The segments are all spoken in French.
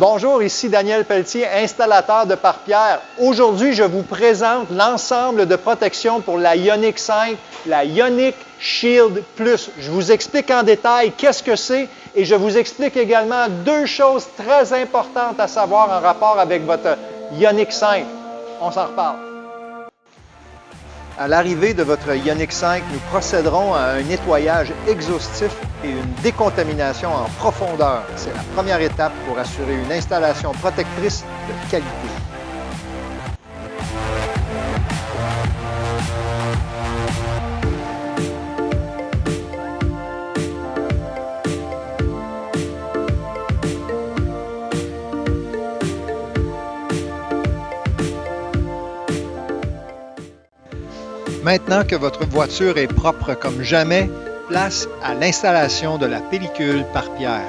Bonjour, ici Daniel Pelletier, installateur de pare-pierre. Aujourd'hui, je vous présente l'ensemble de protection pour la Ioniq 5, la Ioniq Shield Plus. Je vous explique en détail qu'est-ce que c'est et je vous explique également deux choses très importantes à savoir en rapport avec votre Ioniq 5. On s'en reparle. À l'arrivée de votre Ioniq 5, nous procéderons à un nettoyage exhaustif et une décontamination en profondeur. C'est la première étape pour assurer une installation protectrice de qualité. Maintenant que votre voiture est propre comme jamais, place à l'installation de la pellicule pare-pierre.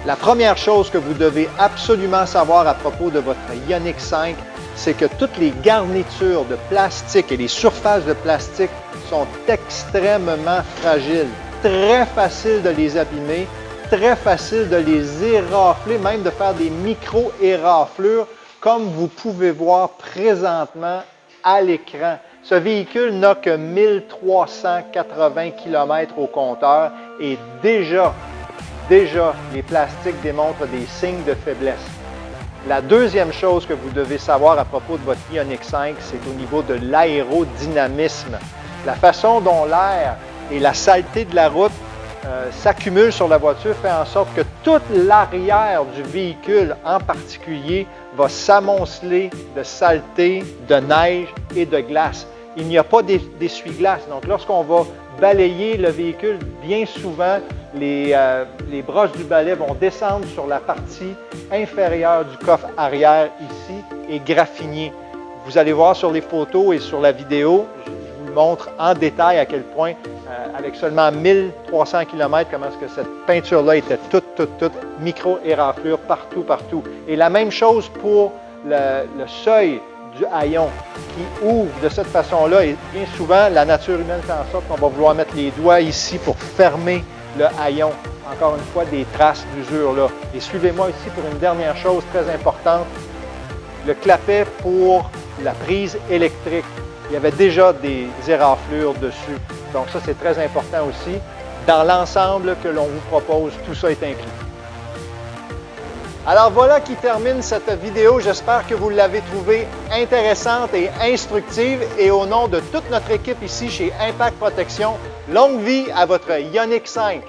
La première chose que vous devez absolument savoir à propos de votre Ioniq 5, c'est que toutes les garnitures de plastique et les surfaces de plastique sont extrêmement fragiles. Très facile de les abîmer, très facile de les érafler, même de faire des micro-éraflures, comme vous pouvez voir présentement à l'écran. Ce véhicule n'a que 1380 km au compteur et déjà, les plastiques démontrent des signes de faiblesse. La deuxième chose que vous devez savoir à propos de votre Ioniq 5, c'est au niveau de l'aérodynamisme. La façon dont l'air et la saleté de la route s'accumulent sur la voiture fait en sorte que toute l'arrière du véhicule en particulier va s'amonceler de saleté, de neige et de glace. Il n'y a pas d'essuie-glace. Donc, lorsqu'on va balayer le véhicule, bien souvent, les brosses du balai vont descendre sur la partie inférieure du coffre arrière ici et graffiner. Vous allez voir sur les photos et sur la vidéo, je vous montre en détail à quel point, avec seulement 1300 km, comment est-ce que cette peinture-là était toute micro-éraflure partout. Et la même chose pour le seuil du haillon qui ouvre de cette façon-là et bien souvent, la nature humaine fait en sorte qu'on va vouloir mettre les doigts ici pour fermer le haillon. Encore une fois, des traces d'usure là. Et suivez-moi ici pour une dernière chose très importante, le clapet pour la prise électrique. Il y avait déjà des éraflures dessus. Donc ça, c'est très important aussi. Dans l'ensemble que l'on vous propose, tout ça est inclus. Alors voilà qui termine cette vidéo. J'espère que vous l'avez trouvée intéressante et instructive. Et au nom de toute notre équipe ici chez Impact Protection, longue vie à votre Ioniq 5.